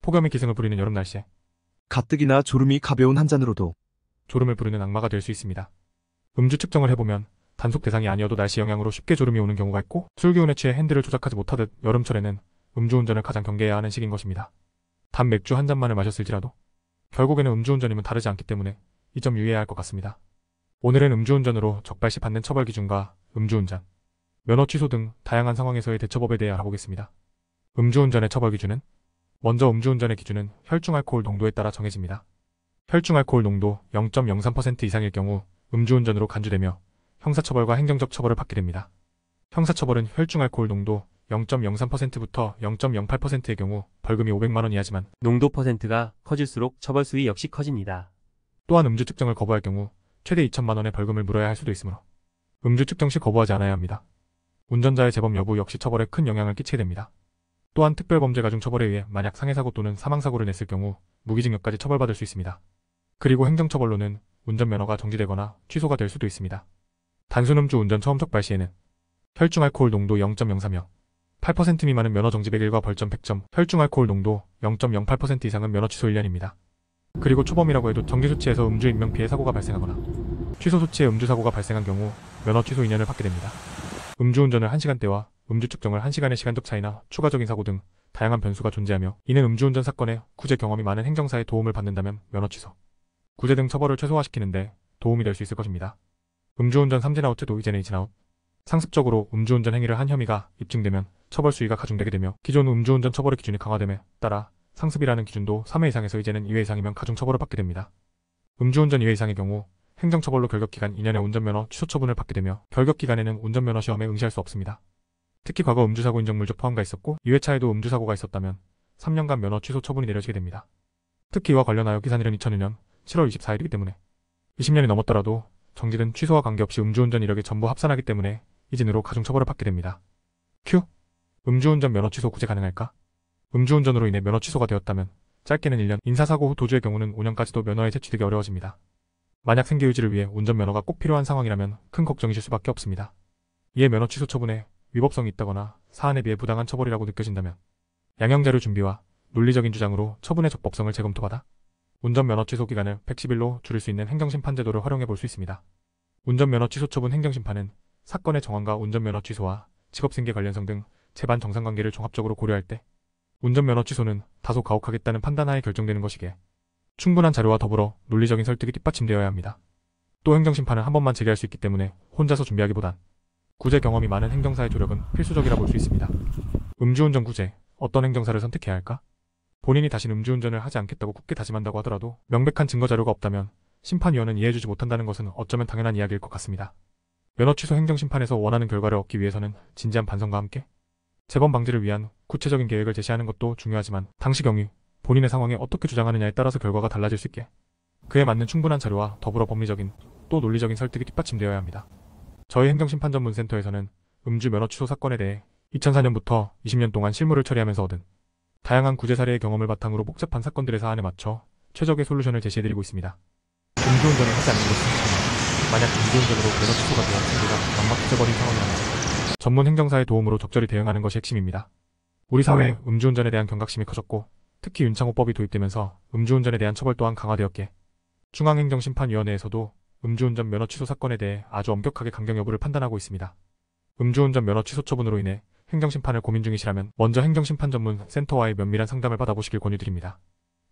폭염이 기승을 부리는 여름 날씨에 가뜩이나 졸음이 가벼운 한 잔으로도 졸음을 부르는 악마가 될 수 있습니다. 음주 측정을 해보면 단속 대상이 아니어도 날씨 영향으로 쉽게 졸음이 오는 경우가 있고 술 기운에 취해 핸들을 조작하지 못하듯 여름철에는 음주운전을 가장 경계해야 하는 시기인 것입니다. 단 맥주 한 잔만을 마셨을지라도 결국에는 음주운전임은 다르지 않기 때문에 이 점 유의해야 할 것 같습니다. 오늘은 음주운전으로 적발시 받는 처벌 기준과 음주운전, 면허 취소 등 다양한 상황에서의 대처법에 대해 알아보겠습니다. 음주운전의 처벌 기준은 먼저 음주운전의 기준은 혈중 알코올 농도에 따라 정해집니다. 혈중 알코올 농도 0.03% 이상일 경우 음주운전으로 간주되며 형사처벌과 행정적 처벌을 받게 됩니다. 형사처벌은 혈중 알코올 농도 0.03%부터 0.08%의 경우 벌금이 500만 원 이하지만 농도 퍼센트가 커질수록 처벌 수위 역시 커집니다. 또한 음주 측정을 거부할 경우 최대 2천만 원의 벌금을 물어야 할 수도 있으므로 음주 측정 시 거부하지 않아야 합니다. 운전자의 재범 여부 역시 처벌에 큰 영향을 끼치게 됩니다. 또한 특별범죄 가중 처벌에 의해 만약 상해사고 또는 사망사고를 냈을 경우 무기징역까지 처벌받을 수 있습니다. 그리고 행정처벌로는 운전면허가 정지되거나 취소가 될 수도 있습니다. 단순 음주 운전 처음 적발 시에는 혈중 알코올 농도 0.03여 8% 미만은 면허 정지 100일과 벌점 100점, 혈중 알코올 농도 0.08% 이상은 면허 취소 1년입니다. 그리고 초범이라고 해도 정지조치에서 음주 인명피해 사고가 발생하거나 취소 조치에 음주 사고가 발생한 경우 면허 취소 2년을 받게 됩니다. 음주운전을 1시간대와 음주 측정을 1시간의 시간적 차이나 추가적인 사고 등 다양한 변수가 존재하며 이는 음주운전 사건에 구제 경험이 많은 행정사의 도움을 받는다면 면허 취소, 구제 등 처벌을 최소화시키는데 도움이 될 수 있을 것입니다. 음주운전 삼진아웃제도 이제는 이진아웃. 상습적으로 음주운전 행위를 한 혐의가 입증되면 처벌 수위가 가중되게 되며 기존 음주운전 처벌의 기준이 강화됨에 따라 상습이라는 기준도 3회 이상에서 이제는 2회 이상이면 가중 처벌을 받게 됩니다. 음주운전 2회 이상의 경우 행정처벌로 결격기간 2년의 운전면허 취소 처분을 받게 되며 결격기간에는 운전면허 시험에 응시할 수 없습니다. 특히 과거 음주사고 인정 물적 포함가 있었고 2회차에도 음주사고가 있었다면 3년간 면허 취소 처분이 내려지게 됩니다. 특히 이와 관련하여 기산일은 2002년 7월 24일이기 때문에 20년이 넘었더라도 정지든 취소와 관계없이 음주운전 이력이 전부 합산하기 때문에 이진으로 가중 처벌을 받게 됩니다. 큐. 음주운전 면허 취소 구제 가능할까? 음주운전으로 인해 면허 취소가 되었다면 짧게는 1년, 인사사고 후 도주의 경우는 5년까지도 면허에 제취되기 어려워집니다. 만약 생계유지를 위해 운전면허가 꼭 필요한 상황이라면 큰 걱정이실 수밖에 없습니다. 이에 면허 취소 처분에 위법성이 있다거나 사안에 비해 부당한 처벌이라고 느껴진다면 양형자료 준비와 논리적인 주장으로 처분의 적법성을 재검토받아 운전면허 취소 기간을 110일로 줄일 수 있는 행정심판 제도를 활용해 볼 수 있습니다. 운전면허 취소 처분 행정심판은 사건의 정황과 운전면허 취소와 직업생계 관련성 등 재반 정상관계를 종합적으로 고려할 때 운전면허 취소는 다소 가혹하겠다는 판단하에 결정되는 것이기에 충분한 자료와 더불어 논리적인 설득이 뒷받침되어야 합니다. 또 행정심판은 한 번만 제기할 수 있기 때문에 혼자서 준비하기보단 구제 경험이 많은 행정사의 조력은 필수적이라 볼 수 있습니다. 음주운전 구제, 어떤 행정사를 선택해야 할까? 본인이 다신 음주운전을 하지 않겠다고 굳게 다짐한다고 하더라도 명백한 증거자료가 없다면 심판위원은 이해해주지 못한다는 것은 어쩌면 당연한 이야기일 것 같습니다. 면허 취소 행정심판에서 원하는 결과를 얻기 위해서는 진지한 반성과 함께 재범 방지를 위한 구체적인 계획을 제시하는 것도 중요하지만 당시 경위, 본인의 상황에 어떻게 주장하느냐에 따라서 결과가 달라질 수 있게 그에 맞는 충분한 자료와 더불어 법리적인 또 논리적인 설득이 뒷받침되어야 합니다. 저희 행정심판전문센터에서는 음주 면허 취소 사건에 대해 2004년부터 20년 동안 실무를 처리하면서 얻은 다양한 구제 사례의 경험을 바탕으로 복잡한 사건들의 사안에 맞춰 최적의 솔루션을 제시해드리고 있습니다. 음주운전을 하지 않는 것은 정말 만약 음주운전으로 면허 취소가 되어 승계가 막막해져버린 상황이라면 전문 행정사의 도움으로 적절히 대응하는 것이 핵심입니다. 우리 사회에 음주운전에 대한 경각심이 커졌고 특히 윤창호법이 도입되면서 음주운전에 대한 처벌 또한 강화되었기에 중앙행정심판위원회에서도 음주운전 면허 취소 사건에 대해 아주 엄격하게 강경 여부를 판단하고 있습니다. 음주운전 면허 취소 처분으로 인해 행정심판을 고민 중이시라면 먼저 행정심판 전문 센터와의 면밀한 상담을 받아보시길 권유드립니다.